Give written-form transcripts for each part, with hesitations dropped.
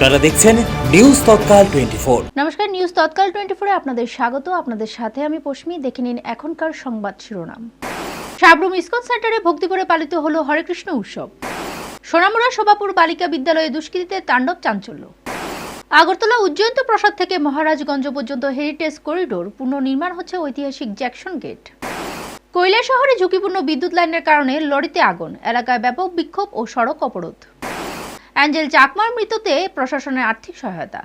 আপনারা দেখছেন নিউজ তৎকাল 24। নমস্কার, নিউজ তৎকাল 24 এ আপনাদের স্বাগত। আপনাদের সাথে আমি পশ্মি। দেখে নিন এখনকার সংবাদ শিরোনাম। সাবরুম ইসকন সেন্টারে ভক্তিভরে পালিত হলো হরে কৃষ্ণ উৎসব। সোনামুড়া শোভাপুর বালিকা বিদ্যালয়ে দুষ্কৃতীতে তাণ্ডব চাঞ্চল্য। আগরতলা উজ্জয়ন্ত প্রসাদ থেকে মহারাজগঞ্জ পর্যন্ত হেরিটেজ করিডোর পুনর্নির্মাণ হচ্ছে ঐতিহাসিক জ্যাকসন গেট। কৈলাসহরে ঝুঁকিপূর্ণ বিদ্যুৎ লাইনের কারণে লরিতে আগুন, এলাকায় ব্যাপক বিক্ষোভ ও সড়ক অবরোধ। অ্যাঞ্জেল চাকমার মৃত্যুতে প্রশাসনের আর্থিক সহায়তা।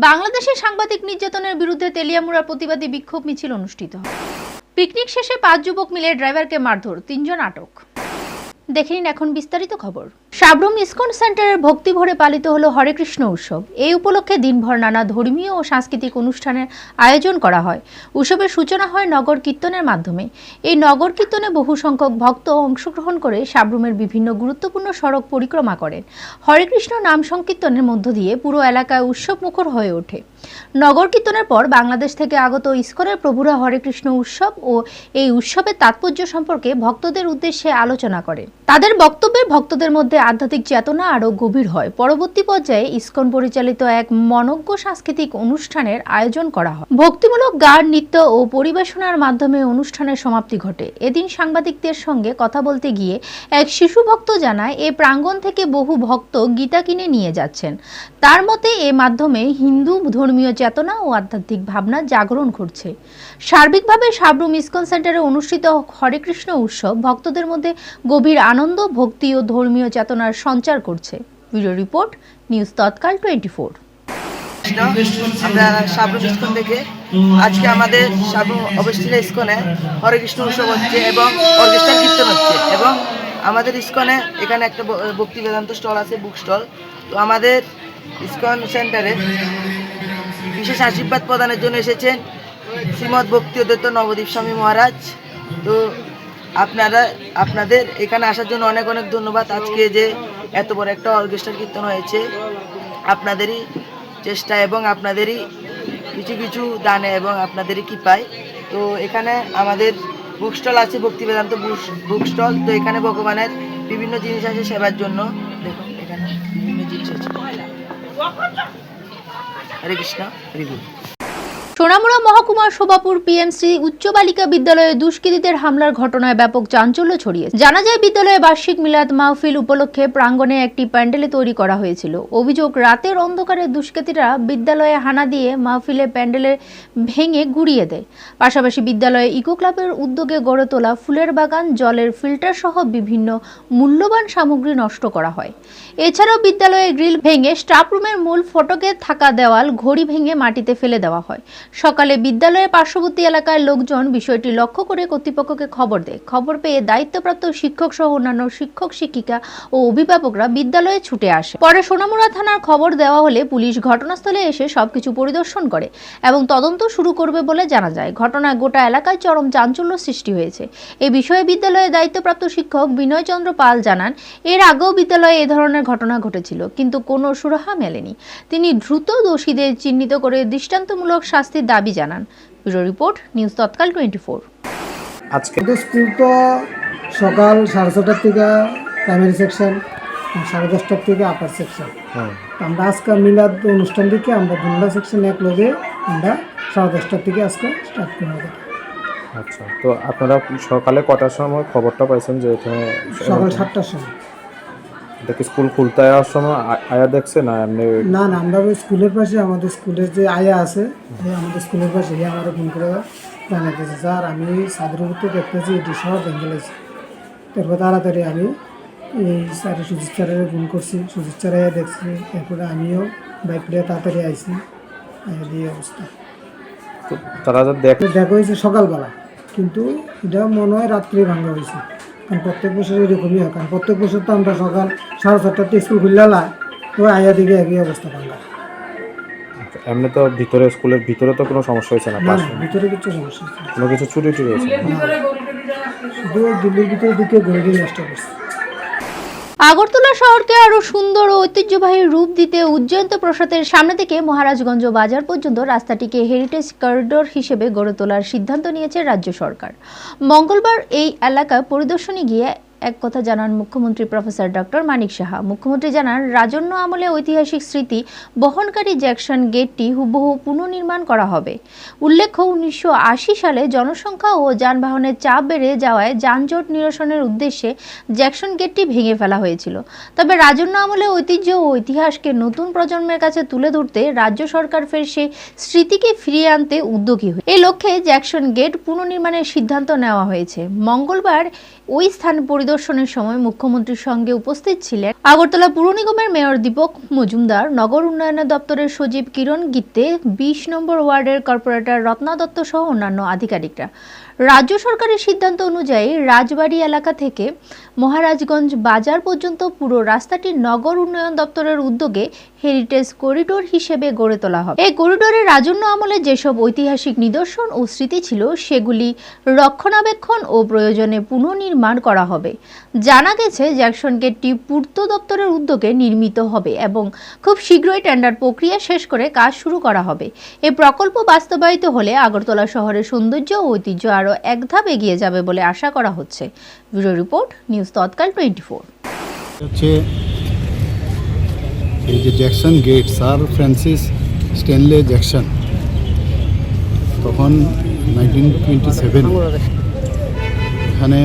বাংলাদেশে সাংবাদিক নির্যাতনের বিরুদ্ধে তেলিয়ামুড়ার প্রতিবাদী বিক্ষোভ মিছিল অনুষ্ঠিত। পিকনিক শেষে 5 যুবক মিলে ড্রাইভারকে মারধর, 3 জন আটক। দেখে নিন এখন বিস্তারিত খবর। সাবরুম ইসকন সেন্টারের ভক্তিভরে পালিত হলো হরে কৃষ্ণ উৎসব। এই উপলক্ষে দিনভর নানা ধর্মীয় ও সাংস্কৃতিক অনুষ্ঠানের আয়োজন করা হয়। উৎসবের সূচনা হয় নগর কীর্তনের মাধ্যমে। এই নগর কীর্তনে বহু সংখ্যক ভক্ত অংশগ্রহণ করে সাবরুমের বিভিন্ন গুরুত্বপূর্ণ সড়ক পরিক্রমা করেন। হরে কৃষ্ণ নাম সংকীর্তনের মধ্য দিয়ে পুরো এলাকায় উৎসব মুখর হয়ে ওঠে। নগর কীর্তনের পর বাংলাদেশ থেকে আগত ইসকনের প্রভুরা হরে কৃষ্ণ উৎসব ও এই উৎসবের তাৎপর্য সম্পর্কে ভক্তদের উদ্দেশ্যে আলোচনা করেন। তাদের বক্তব্যে ভক্তদের মধ্যে আধ্যাত্মিক চেতনা আরও গভীর হয়। পরবর্তী পর্যায়ে ইসকন পরিচালিত এক মনজ্ঞ সাংস্কৃতিক অনুষ্ঠানের আয়োজন করা হয়। ভক্তিমূলক গান, নৃত্য ও পরিবেশনার মাধ্যমে অনুষ্ঠানের সমাপ্তি ঘটে। এদিন সাংবাদিকদের সঙ্গে কথা বলতে গিয়ে এক শিশু ভক্ত জানায়, এই প্রাঙ্গণ থেকে বহু ভক্ত গীতা কিনে নিয়ে যাচ্ছেন। তার মতে এ মাধ্যমে হিন্দু ধর্মীয় চেতনা ও আধ্যাত্মিক ভাবনা জাগরণ ঘটছে। সার্বিকভাবে সাবরুম ইসকন সেন্টারে অনুষ্ঠিত হরে কৃষ্ণ উৎসব ভক্তদের মধ্যে গভীর আনন্দ, ভক্তি ও ধর্মীয় চেতনার সঞ্চার করছে। Video report, news Tatkal 24। আমরা সাবরুম ইসকন থেকে আজকে আমাদের সাবরুম অবস্থিত ইসকনে হরে কৃষ্ণ উৎসব হচ্ছে এবং অর্কেস্ট্রাল কীর্তন হচ্ছে এবং আমাদের ইসকনে এখানে একটা ভক্তি বেদান্ত স্টল আছে, বুক স্টল। তো আমাদের ইসকন সেন্টারে বিশেষ আশীর্বাদ প্রদানের জন্য এসেছেন শ্রীমৎ ভক্তি অদ্বৈত নবদ্বীপ স্বামী মহারাজ। তো আপনাদের এখানে আসার জন্য অনেক অনেক ধন্যবাদ। আজকে যে এত বড় একটা অর্কেস্ট্রাল কীর্তন হয়েছে আপনাদেরই চেষ্টা এবং আপনাদেরই কিছু কিছু দানে এবং আপনাদেরই কৃপায়। তো এখানে আমাদের বুক স্টল আছে, ভক্তি বেদান্ত বুক স্টল। তো এখানে ভগবানের বিভিন্ন জিনিস আছে সেবার জন্য। দেখুন এখানে বিভিন্ন জিনিস আছে। হরে কৃষ্ণ রিভিউ। সোনামুড়া মহকুমার শোভাপুর পিএমসি উচ্চ বালিকা বিদ্যালয়ে দুষ্কৃতীদের হামলার ঘটনায় ব্যাপক চাঞ্চল্য ছড়িয়েছে। জানা যায়, বিদ্যালয়ে বার্ষিক মিলাদ মাহফিল উপলক্ষে প্রাঙ্গণে একটি প্যান্ডেলে তৈরি করা হয়েছিল। অভিযোগ, রাতের অন্ধকারে দুষ্কৃতীরা বিদ্যালয়ে হানা দিয়ে মাহফিলে প্যান্ডেলে ভেঙে গুড়িয়ে দেয়। পাশাপাশি বিদ্যালয়ে ইকো ক্লাবের উদ্যোগে গড়ে তোলা ফুলের বাগান, জলের ফিল্টার সহ বিভিন্ন মূল্যবান সামগ্রী নষ্ট করা হয়। এছাড়াও বিদ্যালয়ে গ্রিল ভেঙে স্টাফ রুমের মূল ফটকে থাকা দেওয়াল, ঘড়ি ভেঙে মাটিতে ফেলে দেওয়া হয়। সকালে বিদ্যালয়ের পার্শ্ববর্তী এলাকার লোকজন বিষয়টি লক্ষ্য করে কর্তৃপক্ষকে খবর দেয়। খবর পেয়ে দায়িত্বপ্রাপ্ত শিক্ষক সহ অন্যান্য শিক্ষক, শিক্ষিকা ও অভিভাবকরা বিদ্যালয়ে ছুটে আসে। পরে সোনামুড়া থানার খবর দেওয়া হলে পুলিশ ঘটনাস্থলে এসে সবকিছু পরিদর্শন করে এবং তদন্ত শুরু করবে বলে জানা যায়। ঘটনায় গোটা এলাকায় চরম চাঞ্চল্য সৃষ্টি হয়েছে। এ বিষয়ে বিদ্যালয়ের দায়িত্বপ্রাপ্ত শিক্ষক বিনয় চন্দ্র পাল জানান, এর আগেও বিদ্যালয়ে এ ধরনের ঘটনা ঘটেছিল, কিন্তু কোনো সুরাহা মেলেনি। তিনি দ্রুত দোষীদের চিহ্নিত করে দৃষ্টান্তমূলক শাস্তির দাবি জানান। Bureau report, news Tatkal 24। আজকে স্কুল তো সকাল 6:30 থেকে প্রাইমারি সেকশন, 10:30 থেকে আপার সেকশন। আমরা আজকে মিলাদ অনুষ্ঠান থেকে আমরা দুটা সেকশন এক লগে আমরা 10:30 থেকে আজকে স্টার্ট করব। আচ্ছা, তো আপনারা সকালে কটার সময় খবরটা পাইছেন যে এখানে? সকাল 7টার সময়। এটা কি স্কুল খুলতে আসার সময় আয়া দেখছে না এমনি? না, আমরা ওই স্কুলের পাশে আমাদের স্কুলের যে আয়া আছে, আমাদের স্কুলের পাশে আমার ফোন করে জানাতেছে, স্যার আমি সাদের উপর দেখতেছি এটি সব ভেঙে গেছে। তারপর তাড়াতাড়ি আমি এই স্যারের সুজিত স্যারের ফোন করছি, সুজিত স্যার আয়া দেখছি। এরপরে আমিও বাইক নিয়ে তাড়াতাড়ি আইছি, আয়া দিয়ে অবস্থা। তো তারা যা দেখা হয়েছে সকালবেলা, কিন্তু এটা মনে হয় রাত্রে ভাঙা হয়েছে। কারণ প্রত্যেক বছর এরকমই হয়, কারণ প্রত্যেক বছর তো আমরা সকাল 4:30 স্কুল খুললাম, তো আয়া দিকে একই অবস্থা ভাঙা। এমনি তো ভিতরে, স্কুলের ভিতরে তো কোনো সমস্যা হয়েছে না? না, ভিতরে কিছু সমস্যা হচ্ছে না। কোনো কিছু চুরি হয়েছে না? শুধু দিল্লির ভিতরে দিকে গড়ি নষ্ট করছে। আগরতলা শহরকে আরো সুন্দর ও ঐতিহ্যবাহী রূপ দিতে উজ্জয়ন্ত প্রসাদের সামনে থেকে মহারাজগঞ্জ বাজার পর্যন্ত রাস্তাটিকে হেরিটেজ করিডোর হিসেবে গড়ে তোলার সিদ্ধান্ত নিয়েছে রাজ্য সরকার। মঙ্গলবার এই এলাকা পরিদর্শনে গিয়ে এক কথা জানান মুখ্যমন্ত্রী প্রফেসর ডক্টর মানিক সাহা। মুখ্যমন্ত্রী জানান, রাজন্য আমলে ঐতিহাসিক স্মৃতি বহনকারী জ্যাকসন গেটটি হুবহু পুনর্নির্মাণ করা হবে। উল্লেখ্য, 1980 সালে জনসংখ্যা ও যানবাহনের চাপ বেড়ে যাওয়ায় যানজট নিরসনের উদ্দেশ্যে জ্যাকসন গেটটি ভেঙে ফেলা হয়েছিল। তবে রাজন্য আমলে ঐতিহ্য ও ইতিহাসকে নতুন প্রজন্মের কাছে তুলে ধরতে রাজ্য সরকার ফের সেই স্মৃতিকে ফিরিয়ে আনতে উদ্যোগী হয়। এই লক্ষ্যে জ্যাকসন গেট পুনর্নির্মাণের সিদ্ধান্ত নেওয়া হয়েছে। মঙ্গলবার ওই স্থান পরিদর্শনের সময় মুখ্যমন্ত্রীর সঙ্গে উপস্থিত ছিলেন আগরতলা পুর নিগমের মেয়র দীপক মজুমদার, নগর উন্নয়ন দপ্তরের সচিব কিরণ গিত্তে, 20 নম্বর ওয়ার্ডের কর্পোরেটর রত্না দত্ত সহ অন্যান্য আধিকারিকরা। রাজ্য সরকারের সিদ্ধান্ত অনুযায়ী রাজবাড়ী এলাকা থেকে মহারাজগঞ্জ বাজার পর্যন্ত পুরো রাস্তাটি নগর উন্নয়ন দপ্তরের উদ্যোগে হেরিটেজ করিডোর হিসেবে গড়ে তোলা হবে। এই করিডোরে রাজন্য আমলে যেসব ঐতিহাসিক নিদর্শন ও স্মৃতি ছিল সেগুলি রক্ষণাবেক্ষণ ও প্রয়োজনে পুনর্নির্মাণ করা হবে। জানা গেছে, জ্যাকসন গেটটি পূর্ত দপ্তরের উদ্যোগে নির্মিত হবে এবং খুব শীঘ্রই টেন্ডার প্রক্রিয়া শেষ করে কাজ শুরু করা হবে। এই প্রকল্প বাস্তবায়িত হলে আগরতলা শহরের সৌন্দর্য ও ঐতিহ্য আরও এক ধাপ এগিয়ে যাবে বলে আশা করা হচ্ছে। Bureau report, news Tatkal 24। হচ্ছে এই যে Jackson gate, sir Francis Stanley Jackson তখন 1927 এখানে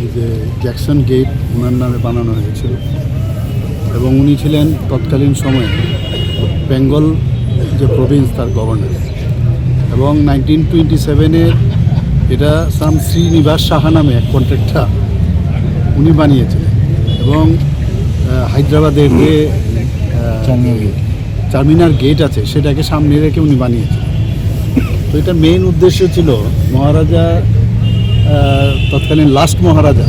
এই যে জ্যাকসন গেট ওনার নামে বানানো হয়েছিল এবং উনি ছিলেন তৎকালীন সময়ে বেঙ্গল যে প্রভিন্স তার গভর্নর। এবং 1927-এ এটা শ্রীনিবাস সাহা নামে এক কন্ট্রাক্টর উনি বানিয়েছিলেন এবং হায়দ্রাবাদের যে চারমিনার গেট আছে সেটাকে সামনে রেখে উনি বানিয়েছিলেন। তো এটা মেইন উদ্দেশ্য ছিল মহারাজা, তৎকালীন লাস্ট মহারাজা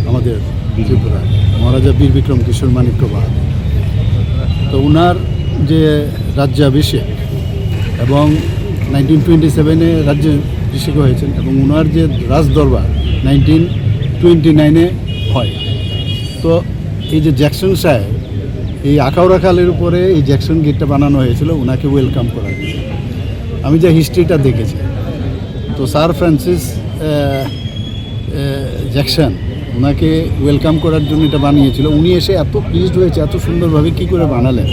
আমাদের ত্রিপুরা, মহারাজা বীর বিক্রম কিশোর মাণিক্য বাহাদুর, তো ওনার যে রাজ্যাভিষেক এবং 1927-এ রাজ্যাভিষেক হয়েছেন এবং ওনার যে রাজদরবার 1929-এ হয়। তো এই যে জ্যাকসন সাহেব, এই আখাউড়া খালের উপরে এই জ্যাকসন গেটটা বানানো হয়েছিল ওনাকে ওয়েলকাম করার জন্য। আমি যে হিস্ট্রিটা দেখেছি, তো স্যার ফ্রান্সিস জ্যাকসন ওনাকে ওয়েলকাম করার জন্য এটা বানিয়েছিল। উনি এসে এত প্লিজড হয়েছে, এত সুন্দরভাবে কী করে বানালেন।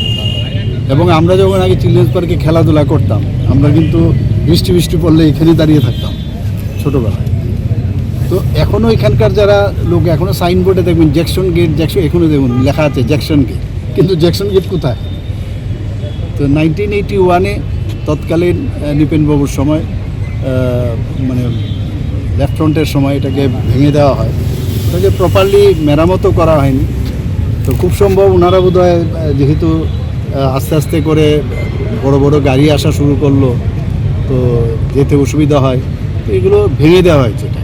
এবং আমরা যখন আগে চিলড্রেন্স পার্কে খেলাধুলা করতাম, আমরা কিন্তু বৃষ্টি পড়লে এখানে দাঁড়িয়ে থাকতাম ছোটোবেলায়। তো এখনও এখানকার যারা লোক এখনও সাইনবোর্ডে দেখবেন জ্যাকসন গেট, জ্যাকসন এখনও দেখুন লেখা আছে জ্যাকসন গেট, কিন্তু জ্যাকসন গেট কোথায়? তো 1981-এ তৎকালীন নৃপেনবাবুর সময় মানে লেফট ফ্রন্টের সময় এটাকে ভেঙে দেওয়া হয়, ওটাকে প্রপারলি মেরামতো করা হয়নি। তো খুব সম্ভব ওনারা বোধহয় যেহেতু আস্তে আস্তে করে বড় বড় গাড়ি আসা শুরু করলো, তো যেতে অসুবিধা হয়, তো এগুলো ভেঙে দেওয়া হয়েছে। এটা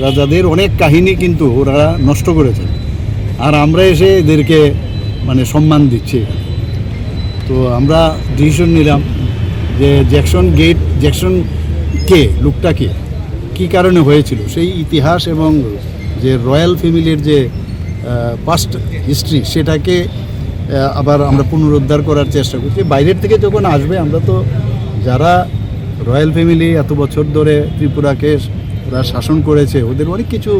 রাজাদের অনেক কাহিনী কিন্তু ওরা নষ্ট করেছে, আর আমরা এসে এদেরকে মানে সম্মান দিচ্ছি। তো আমরা ডিসিশন নিলাম যে জ্যাকসন গেট, জ্যাকসন কে, লোকটাকে কী কারণে হয়েছিল সেই ইতিহাস এবং যে রয়্যাল ফ্যামিলির যে পাস্ট হিস্ট্রি সেটাকে আবার আমরা পুনরুদ্ধার করার চেষ্টা করছি। বাইরের থেকে যখন আসবে, আমরা তো যারা রয়্যাল ফ্যামিলি এত বছর ধরে ত্রিপুরাকে ওরা শাসন করেছে, ওদের অনেক কিছু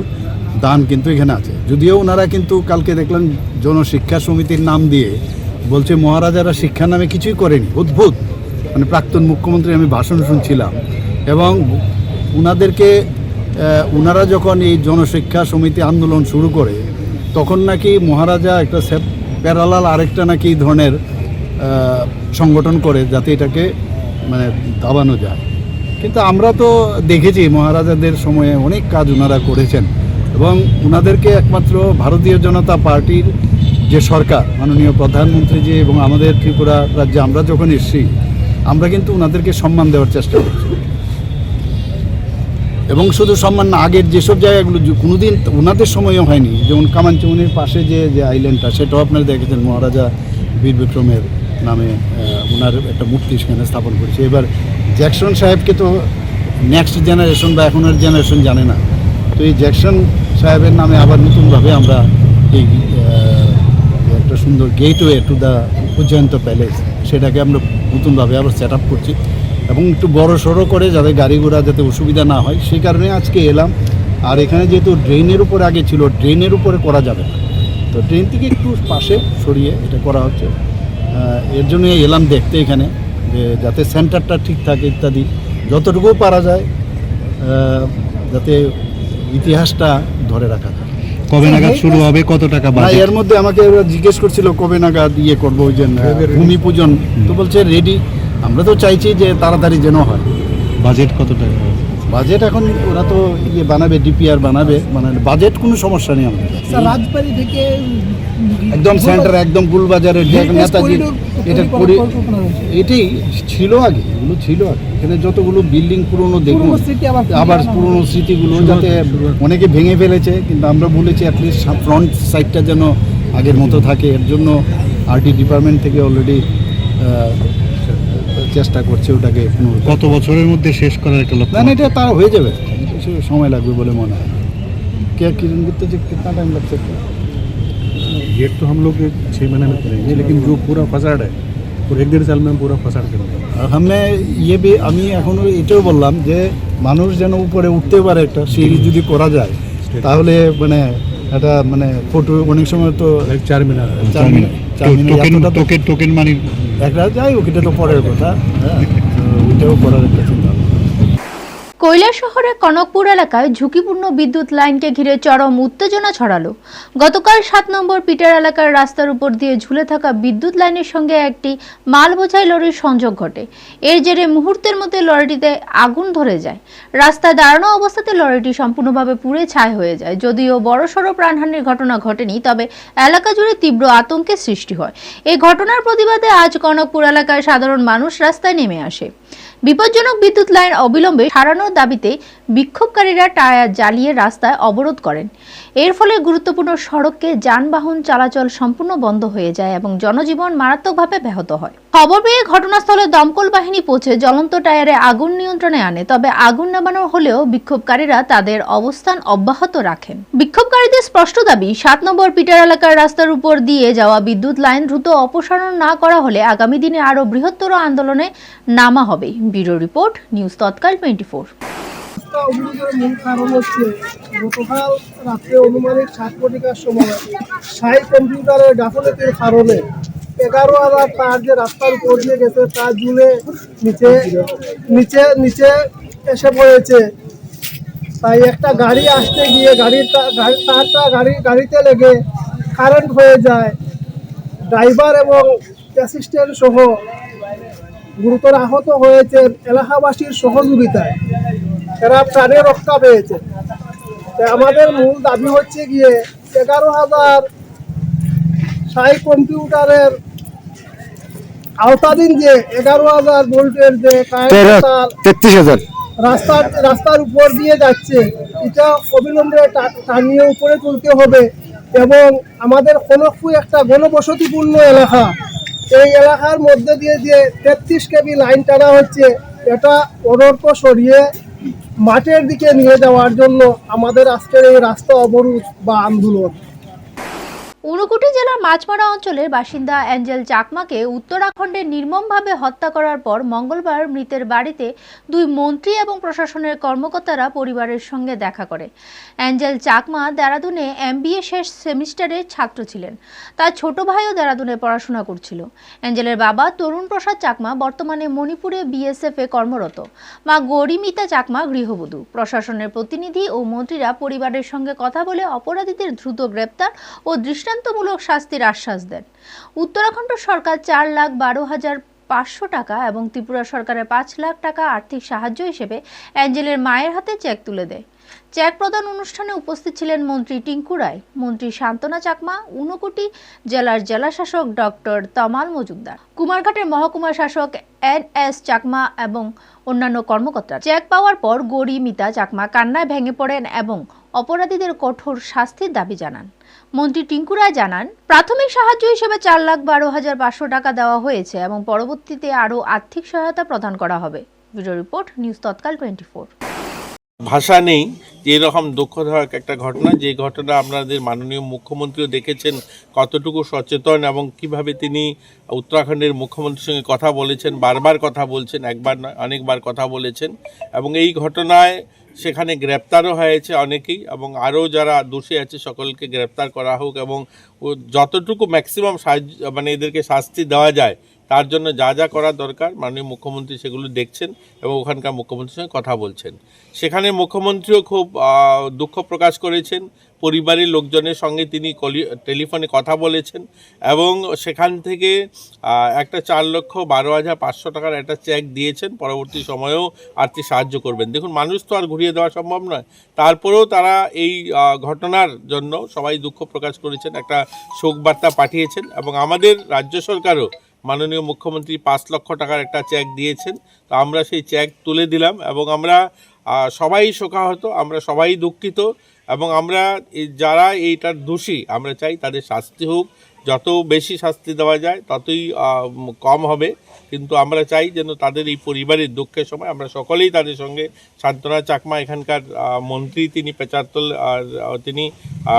দান কিন্তু এখানে আছে। যদিও ওনারা কিন্তু কালকে দেখলাম জনশিক্ষা সমিতির নাম দিয়ে বলছে মহারাজারা শিক্ষা নামে কিছুই করেনি। অদ্ভুত, মানে প্রাক্তন মুখ্যমন্ত্রী আমি ভাষণ শুনছিলাম এবং ওনারা যখন এই জনশিক্ষা সমিতি আন্দোলন শুরু করে তখন নাকি মহারাজা একটা প্যারালাল আরেকটা নাকি এই ধরনের সংগঠন করে যাতে এটাকে মানে দাবানো যায়। কিন্তু আমরা তো দেখেছি মহারাজাদের সময়ে অনেক কাজ ওনারা করেছেন এবং ওনাদেরকে একমাত্র ভারতীয় জনতা পার্টির যে সরকার, মাননীয় প্রধানমন্ত্রীজি এবং আমাদের ত্রিপুরা রাজ্যে আমরা যখন এসেছি, আমরা কিন্তু ওনাদেরকে সম্মান দেওয়ার চেষ্টা করছি। এবং শুধু সম্মান না, আগের যেসব জায়গাগুলো কোনোদিন ওনাদের সময়ও হয়নি, যেমন কামানচুমনির পাশে যে আইল্যান্ডটা, সেটাও আপনারা দেখেছেন মহারাজা বীর বিক্রমের নামে ওনার একটা মূর্তি সেখানে স্থাপন করেছে। এবার জ্যাকসন সাহেবকে তো নেক্সট জেনারেশন বা এখনের জেনারেশন জানে না, তো এই জ্যাকসন সাহেবের নামে আবার নতুনভাবে আমরা এই একটা সুন্দর gateway to the Ujjayanta palace, সেটাকে আমরা নতুনভাবে আবার সেট আপ করছি এবং একটু বড় সড়ো করে যাতে গাড়ি ঘোড়া যাতে অসুবিধা না হয়, সেই কারণে আজকে এলাম আর এখানে যেহেতু ড্রেনের উপরে আগে ছিল, ড্রেনের উপরে করা যাবে না, তো ড্রেন থেকে একটু পাশে সরিয়ে এটা করা হচ্ছে। এর জন্য এলাম দেখতে এখানে, যে যাতে সেন্টারটা ঠিক থাকে ইত্যাদি, যতটুকু পারা যায় যাতে ইতিহাসটা ধরে রাখা যায়। কবে নাগাদ শুরু হবে, কত টাকা না, বাজেট? এর মধ্যে আমাকে ওরা জিজ্ঞেস করছিল কবে নাগাদ ইয়ে করবো, ওই যে ভূমি পূজন, তো বলছে রেডি। আমরা তো চাইছি যে তাড়াতাড়ি যেন হয়। বাজেট কত টাকা? বাজেট এখন ওরা তো ইয়ে বানাবে, ডিপিআর বানাবে, মানে বাজেট কোনো সমস্যা নেই আমাদের। রাজবাড়ি থেকে একদম সেন্টার, একদম গুলবাজারের যে নেতাজি, এটা এটাই ছিল আগে, এগুলো ছিল আগে। এখানে যতগুলো বিল্ডিং পুরনো দেখুন, আবার পুরনো স্মৃতিগুলো যাতে অনেকে ভেঙে ফেলেছে, কিন্তু আমরা বলেছি অ্যাটলিস্ট ফ্রন্ট সাইডটা যেন আগের মতো থাকে। এর জন্য আরটি ডিপার্টমেন্ট থেকে অলরেডি চেষ্টা করছে ওটাকে। কত বছরের মধ্যে শেষ করার একটা লক্ষ্য? না, এটা তার হয়ে যাবে, কিছু সময় লাগবে বলে মনে হয়। क्या किरण करते कितना टाइम लग सकता है? गेट तो हम लोग 6 महीने में करेंगे, लेकिन जो पूरा फसाड है वो 1-1.5 साल में हम पूरा फसाड करेंगे। আর আমি এখনও এটাও বললাম যে মানুষ যেন উপরে উঠতে পারে, একটা সিঁড়ি যদি করা যায় তাহলে মানে এটা মানে ফটো অনেক সময় তো 4 महीना 4 মিনিট টোকেন মানি একটা যাই হোক, এটা তো পরের কথা। হ্যাঁ, তো ওইটাও করার একটা চিন্তা। কৈলাসহরে কনকপুর এলাকায় ঝুঁকিপূর্ণ বিদ্যুৎ লাইনকে ঘিরে চরম উত্তেজনা ছড়ালো। গতকাল 7 নম্বর পিটার এলাকার রাস্তার উপর দিয়ে ঝুলে থাকা বিদ্যুৎ লাইনের সঙ্গে একটি মাল বোঝাই লরির সংযোগ ঘটে। এর জেরে মুহূর্তের মধ্যে লরিটিতে আগুন ধরে যায়। রাস্তায় দাঁড়ানো অবস্থাতে লরিটি সম্পূর্ণভাবে পুড়ে ছাই হয়ে যায়। যদিও বড়সড় প্রাণহানির ঘটনা ঘটেনি, তবে এলাকা জুড়ে তীব্র আতঙ্কের সৃষ্টি হয়। এই ঘটনার প্রতিবাদে আজ কনকপুর এলাকায় সাধারণ মানুষ রাস্তায় নেমে আসে। বিপজ্জনক বিদ্যুৎ লাইন অবিলম্বে সারানোর দাবিতে বিক্ষোভকারীরা টায়ার জ্বালিয়ে রাস্তায় অবরোধ করেন। এর ফলে গুরুত্বপূর্ণ সড়কে যানবাহন চলাচল সম্পূর্ণ বন্ধ হয়ে যায় এবং জনজীবন মারাত্মকভাবে ব্যাহত হয়। খবর পেয়ে ঘটনাস্থলে দমকল বাহিনী পৌঁছে জ্বলন্ত টায়ারে আগুন নিয়ন্ত্রণে আনে, তবে আগুন নেভানো হলেও বিক্ষোভকারীরা তাদের অবস্থান অব্যাহত রাখেন। বিক্ষোভকারীদের স্পষ্ট দাবি, 7 নম্বর পিটার এলাকার রাস্তার উপর দিয়ে যাওয়া বিদ্যুৎ লাইন দ্রুত অপসারণ না করা হলে আগামী দিনে আরও বৃহত্তর আন্দোলনে নামা হবে। Bureau report, news Tatkal 24। অভিযোগের মূল কারণ হচ্ছে গতকাল রাত্রে অনুমানিক 7 কোটিকার সময় সাই কম্পিউটারের গাফলতির কারণে 11,000 তার যে রাস্তার উপর দিয়ে গেছে তা ঝুলে নিচে এসে পড়েছে। তাই একটা গাড়ি আসতে গিয়ে গাড়িতে লেগে কারেন্ট হয়ে যায়। ড্রাইভার এবং অ্যাসিস্ট্যান্ট সহ গুরুতর আহত হয়েছে এলাকাবাসীর সহযোগিতায়। এরা প্রাণে রক্ষা পেয়েছে। আমাদের মূল দাবি হচ্ছে গিয়ে 11,000 সাই কম্পিউটারের আওতাধীন যে 11,000 ভোল্টের যে রাস্তার উপর দিয়ে যাচ্ছে, এটা অবিলম্বে টানিয়ে উপরে তুলতে হবে। এবং আমাদের কনকপুর একটা ঘনবসতিপূর্ণ এলাকা, এই এলাকার মধ্যে দিয়ে যে 33 কেবি লাইন টানা হচ্ছে, এটা অনর্থ সরিয়ে মাঠের দিকে নিয়ে যাওয়ার জন্য আমাদের আজকের এই রাস্তা অবরোধ বা আন্দোলন। ঊনকোটি জেলার মাছমারা অঞ্চলের বাসিন্দা অ্যাঞ্জেল চাকমাকে উত্তরাখণ্ডে নির্মমভাবে হত্যা করার পর মঙ্গলবার মৃতের বাড়িতে 2 মন্ত্রী এবং প্রশাসনের কর্মকর্তারা পরিবারের সঙ্গে দেখা করে। অ্যাঞ্জেল চাকমা দেরাদুনে MBA শেষ সেমিস্টারের ছাত্র ছিলেন। তার ছোট ভাইও দেরাদুনে পড়াশোনা করছিল। অ্যাঞ্জেলের বাবা তরুণ প্রসাদ চাকমা বর্তমানে মণিপুরে BSF এ কর্মরত। মা গৌরীমিতা চাকমা গৃহবধূ। প্রশাসনের প্রতিনিধি ও মন্ত্রীরা পরিবারের সঙ্গে কথা বলে অপরাধীদের দ্রুত গ্রেপ্তার ও দৃষ্টান্তমূলক শাস্তির আশ্বাস দেন। উত্তরাখণ্ড সরকার 4,12,500 টাকা এবং ত্রিপুরা সরকারের 5 লাখ টাকা আর্থিক সাহায্য হিসেবে অ্যাঞ্জেলের মায়ের হাতে চেক তুলে দেয়। চেক প্রদান অনুষ্ঠানে উপস্থিত ছিলেন মন্ত্রী টিঙ্কু রায়, মন্ত্রী শান্তনা চাকমা, ঊনকোটি জেলার জেলাশাসক ডক্টর তমাল মজুমদার, কুমারঘাটের মহকুমা শাসক NS চাকমা এবং অন্যান্য কর্মকর্তা। চেক পাওয়ার পর গৌরীমিতা চাকমা কান্নায় ভেঙে পড়েন এবং অপরাধীদের কঠোর শাস্তির দাবি জানান। মন্ত্রী টিঙ্কু রায় জানান, প্রাথমিক সাহায্য হিসেবে 4,12,500 টাকা দেওয়া হয়েছে এবং পরবর্তীতে আরও আর্থিক সহায়তা প্রদান করা হবে। Bureau report, news Tatkal 24। ভাষা নেই যে এরকম দুঃখদায়ক একটা ঘটনা, যে ঘটনা আপনাদের মাননীয় মুখ্যমন্ত্রীও দেখেছেন কতটুকু সচেতন এবং কিভাবে তিনি উত্তরাখণ্ডের মুখ্যমন্ত্রীর সঙ্গে কথা বলেছেন, বারবার কথা বলছেন, একবার নয় অনেকবার কথা বলেছেন। এবং এই ঘটনায় সেখানে গ্রেপ্তারও হয়েছে অনেকেই, এবং আরও যারা দোষী আছে সকলকে গ্রেপ্তার করা হোক এবং যতটুকু ম্যাক্সিমাম সাহায্য মানে এদেরকে শাস্তি দেওয়া যায় তার জন্য যা যা করা দরকার মাননীয় মুখ্যমন্ত্রী সেগুলো দেখছেন এবং ওখানকার মুখ্যমন্ত্রীর সঙ্গে কথা বলছেন। সেখানে মুখ্যমন্ত্রীও খুব দুঃখ প্রকাশ করেছেন, পরিবারের লোকজনের সঙ্গে তিনি টেলিফোনে কথা বলেছেন এবং সেখান থেকে একটা 4,12,500 টাকার একটা চেক দিয়েছেন, পরবর্তী সময়েও আর্থিক সাহায্য করবেন। দেখুন, মানুষ তো আর ঘুরিয়ে দেওয়া সম্ভব নয়, তারপরেও তারা এই ঘটনার জন্য সবাই দুঃখ প্রকাশ করেছেন, একটা শোক বার্তা পাঠিয়েছেন এবং আমাদের রাজ্য সরকারও মাননীয় মুখ্যমন্ত্রী 5 লক্ষ টাকার একটা চেক দিয়েছেন। তো আমরা সেই চেক তুলে দিলাম এবং আমরা সবাই শোকাহত, আমরা সবাই দুঃখিত এবং আমরা যারা এইটার দোষী আমরা চাই তাদের শাস্তি হোক, যত বেশি শাস্তি দেওয়া যায় ততই কম হবে, কিন্তু আমরা চাই যেন তাদের এই পরিবারের দুঃখের সময় আমরা সকলেই তাদের সঙ্গে। শান্তনা চাকমা এখানকার মন্ত্রী, তিনি পেচারতল তিনি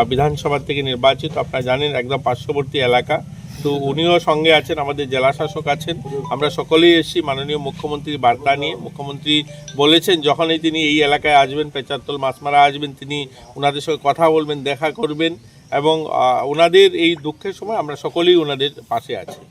বিধানসভা থেকে নির্বাচিত, আপনারা জানেন একদম পার্শ্ববর্তী এলাকা, তো উনিও সঙ্গে আছেন, আমাদের জেলা শাসক আছেন, আমরা সকলেই এসেছি মাননীয় মুখ্যমন্ত্রীর বার্তা নিয়ে। মুখ্যমন্ত্রী বলেছেন যখনই তিনি এই এলাকায় আসবেন, পেচারতল মাছমারা আসবেন, তিনি ওনাদের সঙ্গে কথা বলবেন, দেখা করবেন এবং ওনাদের এই দুঃখের সময় আমরা সকলেই ওনাদের পাশে আছি।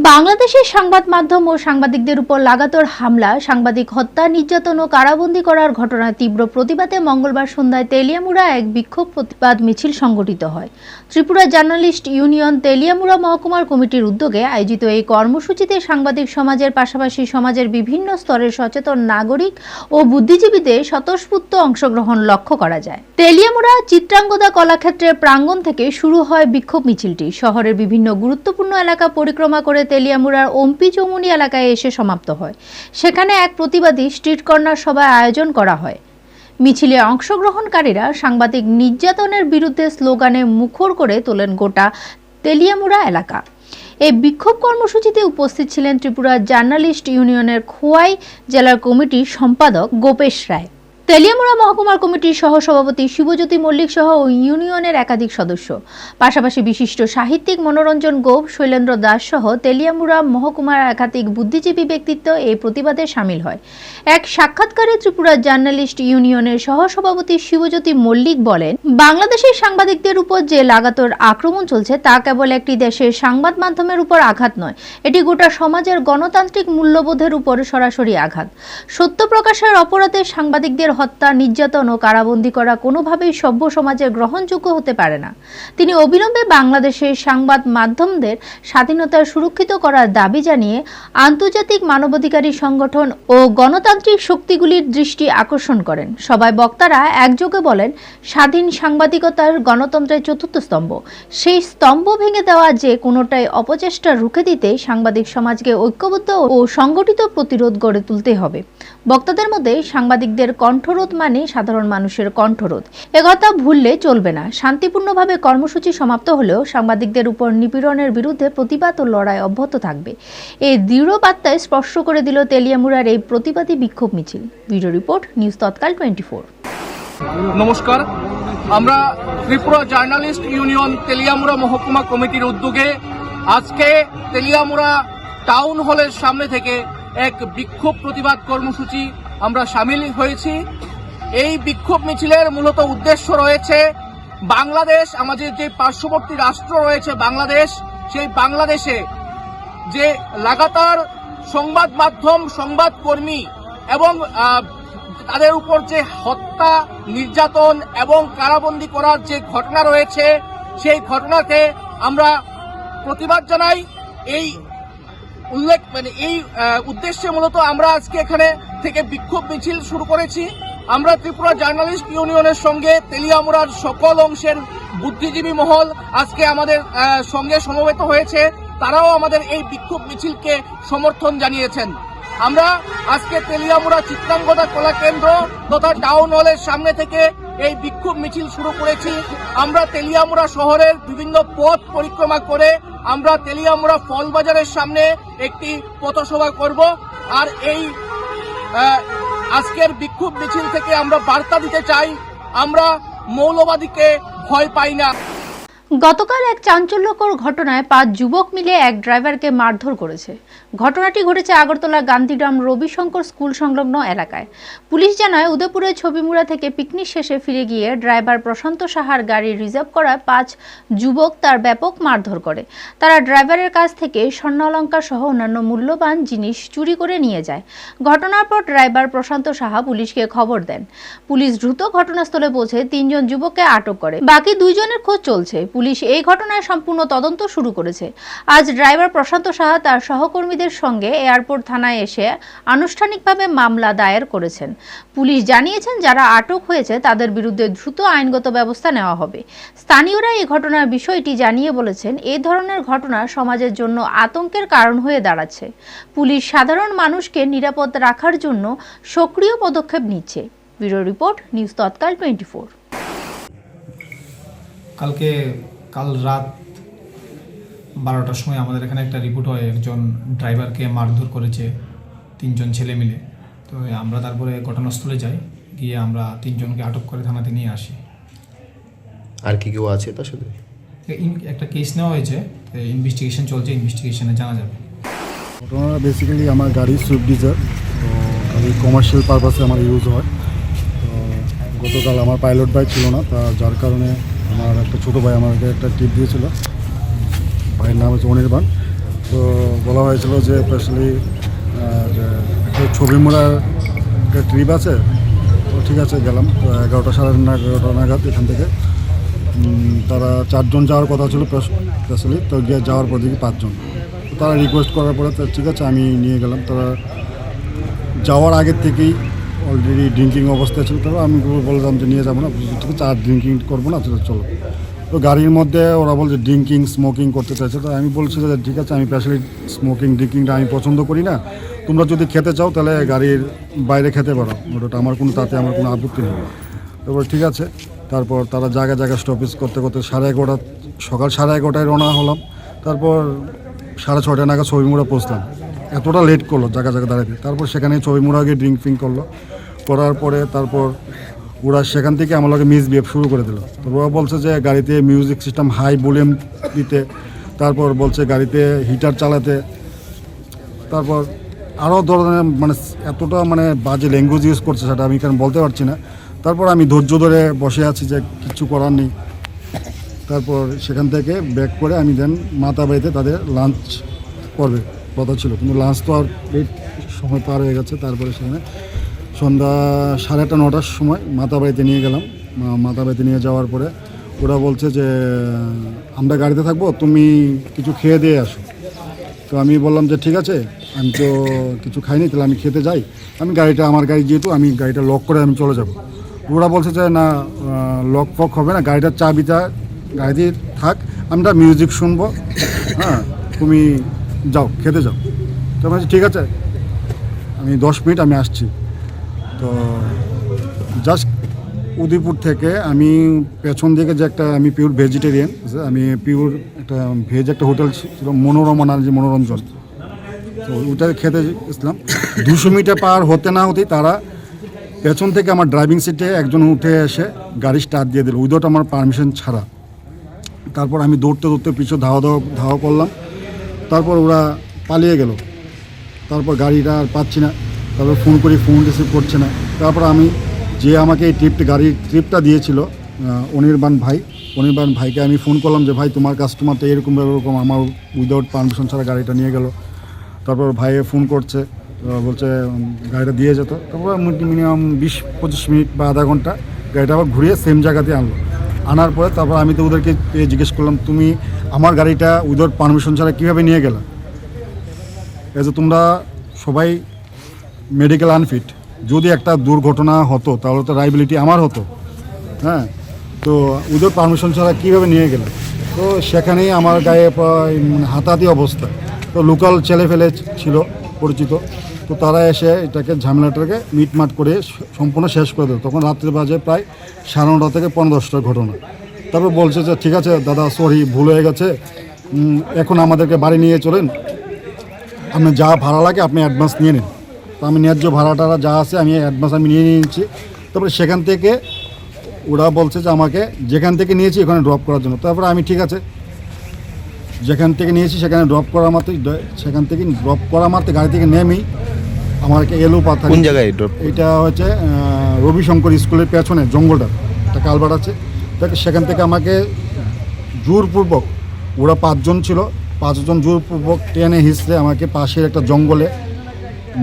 বাংলাদেশের সংবাদ মাধ্যম ও সাংবাদিকদের উপর লাগাতার হামলা, সাংবাদিক হত্যা, নির্যাতন ও কারাবন্দী করার ঘটনার তীব্র প্রতিবাদে মঙ্গলবার সন্ধ্যায় তেলিয়ামুড়া এক বিক্ষোভ প্রতিবাদ মিছিল সংগঠিত হয়। ত্রিপুরা জার্নালিস্ট ইউনিয়ন তেলিয়ামুড়া মহকুমার কমিটির উদ্যোগে আয়োজিত এই কর্মসূচিতে সাংবাদিক সমাজের পাশাপাশি সমাজের বিভিন্ন স্তরের সচেতন নাগরিক ও বুদ্ধিজীবীদের স্বতঃস্ফূর্ত অংশগ্রহণ লক্ষ্য করা যায়। তেলিয়ামুড়া চিত্রাঙ্গদা কলাক্ষেত্রের প্রাঙ্গণ থেকে শুরু হয় বিক্ষোভ মিছিলটি। শহরের বিভিন্ন গুরুত্বপূর্ণ এলাকা পরিক্রমা করে তেলিয়ামুড়ার ওমপি চৌমুনি এলাকায় এসে সমাপ্ত হয়। সেখানে এক প্রতিবাদী স্ট্রিট কর্নার সভা আয়োজন করা হয়। মিছিলে অংশগ্রহণকারীরা সাংবাদিক নির্যাতনের বিরুদ্ধে স্লোগানে মুখর করে তোলেন গোটা তেলিয়ামুড়া এলাকা। এই বিক্ষোভ কর্মসূচিতে উপস্থিত ছিলেন ত্রিপুরা জার্নালিস্ট ইউনিয়নের খোয়াই জেলার কমিটির সম্পাদক গোপেশ রায়, তেলিয়ামুড়া মহকুমার কমিটির সহসভাপতি শিবজ্যোতি মল্লিক সহ ইউনিয়নের একাধিক সদস্য, পাশাপাশি বিশিষ্ট সাহিত্যিক মনোরঞ্জন গোপ, শৈলেন্দ্র দাস সহ তেলিয়ামুড়া মহকুমার একাধিক বুদ্ধিজীবী ব্যক্তিত্ব এই প্রতিবাদে সামিল হয়। এক সাক্ষাৎকারে ত্রিপুরা জার্নালিস্ট ইউনিয়নের সহসভাপতি শিবজ্যোতি মল্লিক বলেন, বাংলাদেশের সাংবাদিকদের উপর যে লাগাতার আক্রমণ চলছে তা কেবল একটি দেশের সংবাদ মাধ্যমের উপর আঘাত নয়, এটি গোটা সমাজের গণতান্ত্রিক মূল্যবোধের উপর সরাসরি আঘাত। সত্য প্রকাশের অপরাধে সাংবাদিকদের হত্যা, নির্যাতন ও কারাবন্দী করা কোনোভাবেই সভ্য সমাজে গ্রহণযোগ্য হতে পারে না। তিনি অবিলম্বে বাংলাদেশের সংবাদ মাধ্যমদের স্বাধীনতা সুরক্ষিত করার দাবি জানিয়ে আন্তর্জাতিক মানবাধিকারী সংগঠন ও গণতান্ত্রিক শক্তিগুলির দৃষ্টি আকর্ষণ করেন। সবাই বক্তারা একযোগে বলেন, স্বাধীন সাংবাদিকতার গণতন্ত্রের চতুর্থ স্তম্ভ। সেই স্তম্ভ ভেঙে দেওয়া যে কোনোটাই অপচেষ্টা রুখে দিতে সাংবাদিক সমাজকে ঐক্যবদ্ধ ও সংগঠিত প্রতিরোধ গড়ে তুলতে হবে। বক্তাদের মধ্যে সাংবাদিকদের কণ্ঠরোধ মানে সাধারণ মানুষের কণ্ঠরোধ, একথা ভুললে চলবে না। শান্তিপূর্ণভাবে কর্মসূচি সমাপ্ত হলেও সাংবাদিকদের উপর নিপীড়নের বিরুদ্ধে প্রতিবাদ ও লড়াই অব্যাহত থাকবে। এই দৃঢ় বার্তায় স্পর্শ করে দিল তেলিয়ামুড়ার এই প্রতিবাদী বিক্ষোভ মিছিল। Video report, news Tatkal 24। নমস্কার, আমরা ত্রিপুরা জার্নালিস্ট ইউনিয়ন তেলিয়ামুড়া মহকুমা কমিটির উদ্যোগে আজকে তেলিয়ামুড়া টাউন হলের সামনে থেকে এক বিক্ষোভ প্রতিবাদ কর্মসূচি আমরা সামিল হয়েছি। এই বিক্ষোভ মিছিলের মূলত উদ্দেশ্য রয়েছে বাংলাদেশ, আমাদের যে পার্শ্ববর্তী রাষ্ট্র রয়েছে বাংলাদেশ, সেই বাংলাদেশে যে লাগাতার সংবাদ মাধ্যম, সংবাদকর্মী এবং তাদের উপর যে হত্যা, নির্যাতন এবং কারাবন্দী করার যে ঘটনা রয়েছে, সেই ঘটনাকে আমরা প্রতিবাদ জানাই। এই এই উদ্দেশ্যে মূলত আমরা আজকে এখানে থেকে বিক্ষোভ মিছিল শুরু করেছি। আমরা ত্রিপুরা জার্নালিস্ট ইউনিয়নের সঙ্গে তেলিয়ামুড়ার সকল অংশের বুদ্ধিজীবী মহল আজকে আমাদের সঙ্গে সমবেত হয়েছে, তারাও আমাদের এই বিক্ষোভ মিছিলকে সমর্থন জানিয়েছেন। আমরা আজকে তেলিয়ামুড়া চিত্রাঙ্গদা কলা কেন্দ্র তথা টাউন হলের সামনে থেকে এই বিক্ষোভ মিছিল শুরু করেছি। আমরা তেলিয়ামুড়া শহরের বিভিন্ন পথ পরিক্রমা করে আমরা তেলিয়ামুড়া ফল বাজারের সামনে একটি পথসভা করব। আর এই আজকের বিক্ষোভ মিছিল থেকে আমরা বার্তা দিতে চাই, আমরা মৌলবাদীকে ভয় পাই না। গতকাল এক চাঞ্চল্যকর ঘটনায় 5 যুবক মিলে এক ড্রাইভারকে মারধর করেছে। ঘটনাটি ঘটেছে আগরতলা গান্ধীগ্রাম রবিশঙ্কর স্কুল সংলগ্ন এলাকায়। পুলিশ জানায়, উদয়পুরের ছবিমুড়া থেকে পিকনিক শেষে ফিরে গিয়ে ড্রাইভার প্রশান্ত সাহার গাড়ি রিজার্ভ করা 5 যুবক তার ব্যাপক মারধর করে। তারা ড্রাইভারের কাছ থেকে স্বর্ণালংকার সহ অন্যান্য মূল্যবান জিনিস চুরি করে নিয়ে যায়। ঘটনার পর ড্রাইভার প্রশান্ত সাহা পুলিশকে খবর দেন। পুলিশ দ্রুত ঘটনাস্থলে পৌঁছে 3 জন যুবককে আটক করে। বাকি 2 জনের খোঁজ চলছে। পুলিশ এই ঘটনায় সম্পূর্ণ তদন্ত শুরু করেছে। আজ ড্রাইভার প্রশান্ত সাহা তার সহকর্মীদের সঙ্গে এয়ারপোর্ট থানায় এসে আনুষ্ঠানিকভাবে মামলা দায়ের করেছেন। পুলিশ জানিয়েছেন, যারা আটক হয়েছে তাদের বিরুদ্ধে দ্রুত আইনগত ব্যবস্থা নেওয়া হবে। স্থানীয়রা এই ঘটনার বিষয়টি জানিয়ে বলেছেন, এই ধরনের ঘটনা সমাজের জন্য আতঙ্কের কারণ হয়ে দাঁড়াচ্ছে। পুলিশ সাধারণ মানুষকে নিরাপদ রাখার জন্য সক্রিয় পদক্ষেপ নিচ্ছে। Bureau report, news Tatkal 24। কাল রাত 12টার সময় আমাদের এখানে একটা রিপোর্ট হয়, একজন ড্রাইভারকে মারধর করেছে 3 জন ছেলে মিলে। তো আমরা তারপরে ঘটনাস্থলে যাই, গিয়ে আমরা 3 জনকে আটক করে থানাতে নিয়ে আসি। আর কি কেউ আছে তার সাথে? একটা কেস নেওয়া হয়েছে, ইনভেস্টিগেশন চলছে, ইনভেস্টিগেশনে জানা যাবে। ঘটনাটা বেসিক্যালি আমার গাড়ি সুইফট ডিজায়ার, তো গাড়ি কমার্শিয়াল পারপাসে আমার ইউজ হয়। তো গতকাল আমার পাইলট বাইক ছিল না, তা যার কারণে আমার একটা ছোটো ভাই আমাকে একটা টিপ দিয়েছিল। ভাইয়ের নাম হচ্ছে অনির্বাণ। তো বলা হয়েছিল যে স্পেশালি একটা ছবিমুড়ার একটা ট্রিপ আছে, তো ঠিক আছে গেলাম। তো 11টা সাড়ে 11টা নাগাদ এখান থেকে তারা 4 জন যাওয়ার কথা ছিল স্পেশালি, তো গিয়ে যাওয়ার পর দেখি 5 জন। তো তারা রিকোয়েস্ট করার পরে তো ঠিক আছে আমি নিয়ে গেলাম। তারা যাওয়ার আগের থেকেই অলরেডি ড্রিঙ্কিং অবস্থায় ছিল। তারপর আমি বললাম যে নিয়ে যাবো না, ঠিক আছে আর ড্রিঙ্কিং করবো না, চলো। তো গাড়ির মধ্যে ওরা বলছে ড্রিঙ্কিং স্মোকিং করতে চাইছে। তো আমি বলছি যে ঠিক আছে, আমি স্পেশালি স্মোকিং ড্রিঙ্কিংটা আমি পছন্দ করি না, তোমরা যদি খেতে চাও তাহলে গাড়ির বাইরে খেতে পারো, ওটা আমার কোনো আপত্তি নেই। তারপর ঠিক আছে, তারপর তারা জায়গায় জায়গায় স্টপেজ করতে করতে সকাল 11:30 রওনা হলাম। তারপর 6:30 নাগাদ ছবিমুড়া পৌঁছলাম। এতটা লেট করলো জায়গা দাঁড়াতে। তারপর সেখানে ছবিমুড়া গিয়ে ড্রিঙ্কিং করার পরে তারপর ওরা সেখান থেকে আমাকে মিসবিহেভ শুরু করে দিল। তো ওরা বলছে যে গাড়িতে মিউজিক সিস্টেম হাই ভলিউম দিতে, তারপর বলছে গাড়িতে হিটার চালাতে, তারপর আরও ধরনের এতটা বাজে ল্যাঙ্গুয়েজ ইউজ করছে, সেটা আমি এখানে বলতে পারছি না। তারপর আমি ধৈর্য ধরে বসে আছি যে কিছু করার নেই। তারপর সেখান থেকে ব্যাক করে আমি দেন মাতাবাড়িতে তাদের লাঞ্চ করবে কথা ছিল, কিন্তু লাঞ্চ তো আর এই সময় পার হয়ে গেছে। তারপরে সেখানে সন্ধ্যা 8:30 9টার সময় মাতাবাড়িতে নিয়ে গেলাম। মাতাবাড়িতে নিয়ে যাওয়ার পরে ওরা বলছে যে আমরা গাড়িতে থাকবো, তুমি কিছু খেয়ে দিয়ে আসো। তো আমি বললাম যে ঠিক আছে, আমি তো কিছু খাইনি, তাহলে আমি খেতে যাই। আমার গাড়ি যেহেতু আমি গাড়িটা লক করে আমি চলে যাব। ওরা বলছে যে না, লক ফক হবে না, গাড়িটার চাবিটা গাড়িতে থাক, আমরা মিউজিক শুনবো, হ্যাঁ তুমি যাও খেতে যাও। তো আমি ঠিক আছে, আমি 10 মিনিট আমি আসছি। তো জাস্ট উদয়পুর থেকে আমি পেছন দিকে যে আমি পিওর ভেজিটেরিয়ান, আমি পিওর একটা ভেজ একটা হোটেল ছিল মনোরমা নাম, যে মনোরঞ্জন, তো ওটা খেতে গেছিলাম। 200 মিটার পার হতে না হতেই তারা পেছন থেকে আমার ড্রাইভিং সিটে একজন উঠে এসে গাড়ি স্টার্ট দিয়ে দিল উইদাউট আমার পারমিশন ছাড়া। তারপর আমি দৌড়তে পিছু ধাওয়া করলাম। তারপর ওরা পালিয়ে গেল। তারপর গাড়িটা আর পাচ্ছি না। তারপর ফোন করি, ফোন রিসিভ করছে না। তারপর আমি যে আমাকে এই গাড়ির ট্রিপটা দিয়েছিল অনির্বাণ ভাইকে আমি ফোন করলাম যে ভাই তোমার কাস্টমার তো এরকম আমার উইদাউট পারমিশন ছাড়া গাড়িটা নিয়ে গেল। তারপর ভাইয়ে ফোন করছে, বলছে গাড়িটা দিয়ে যেত। তারপর মিনিমাম 20-25 মিনিট বা আধা ঘন্টা গাড়িটা আবার ঘুরিয়ে সেম জায়গাতে আনার পরে তারপর আমি তো ওদেরকে জিজ্ঞেস করলাম, তুমি আমার গাড়িটা উইদাউট পারমিশন ছাড়া কীভাবে নিয়ে গেলে? এই যে তোমরা সবাই মেডিকেল আনফিট, যদি একটা দুর্ঘটনা হতো তাহলে তো লায়াবিলিটি আমার হতো, হ্যাঁ, তো উইদাউট পারমিশন ছাড়া কীভাবে নিয়ে গেলে? তো সেখানেই আমার গায়ে হাতাহাতি অবস্থা। তো লোকাল ছেলেফেলে ছিল পরিচিত, তো তারা এসে এটাকে ঝামেলাটাকে মিটমাট করে সম্পূর্ণ শেষ করে দেয়। তখন রাত্রে বাজে প্রায় 9:30 থেকে 10:45 ঘটনা। তারপর বলছে যে ঠিক আছে দাদা, সরি ভুল হয়ে গেছে, এখন আমাদেরকে বাড়ি নিয়ে চলেন, আপনি যা ভাড়া লাগে আপনি অ্যাডভান্স নিয়ে নিন। তো আমি ন্যায্য ভাড়াটা যা আছে আমি অ্যাডভান্স নিয়ে নিয়েছি। তারপরে সেখান থেকে ওরা বলছে যে আমাকে যেখান থেকে নিয়েছি ওখানে ড্রপ করার জন্য। তারপরে আমি ঠিক আছে, যেখান থেকে নিয়েছি সেখানে ড্রপ করা মাত্র গাড়ি থেকে নেমেই আমাকে এলো পাথর। কোন জায়গায় ড্রপ? এটা হচ্ছে রবিশঙ্কর স্কুলের পেছনে জঙ্গলটা একটা কালভার্ট আছে, সেখান থেকে আমাকে জোরপূর্বক, ওরা 5 জন ছিল, 5 জন জোরপূর্বক টেনে হিঁচড়ে আমাকে পাশের একটা জঙ্গলে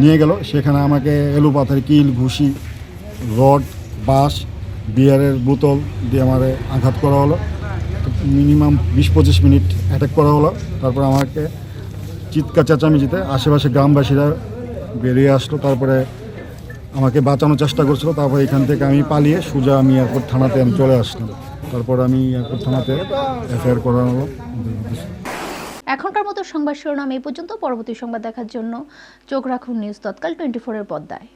নিয়ে গেল। সেখানে আমাকে এলো পাথর, কিল, ঘুষি, রড, বাঁশ, বিয়ারের বোতল দিয়ে আমার আঘাত করা হলো। মিনিমাম 20-25 মিনিট অ্যাটাক করা হলো। তারপর আমাকে চিৎকার চেঁচামেচিতে আশেপাশে গ্রামবাসীরা বেরিয়ে আসলো, তারপরে আমাকে বাঁচানোর চেষ্টা করছিল। তারপর এখান থেকে আমি পালিয়ে সোজা আমি এয়ারপোর্ট থানাতে আমি চলে আসলাম। তারপর আমি এয়ারপোর্ট থানাতে এফআইআর করা হলো। এখনকার মতো সংবাদ শিরোনাম এই পর্যন্ত। পরবর্তী সংবাদ দেখার জন্য চোখ রাখুন নিউজ তৎকাল 24-এর পর্দায়।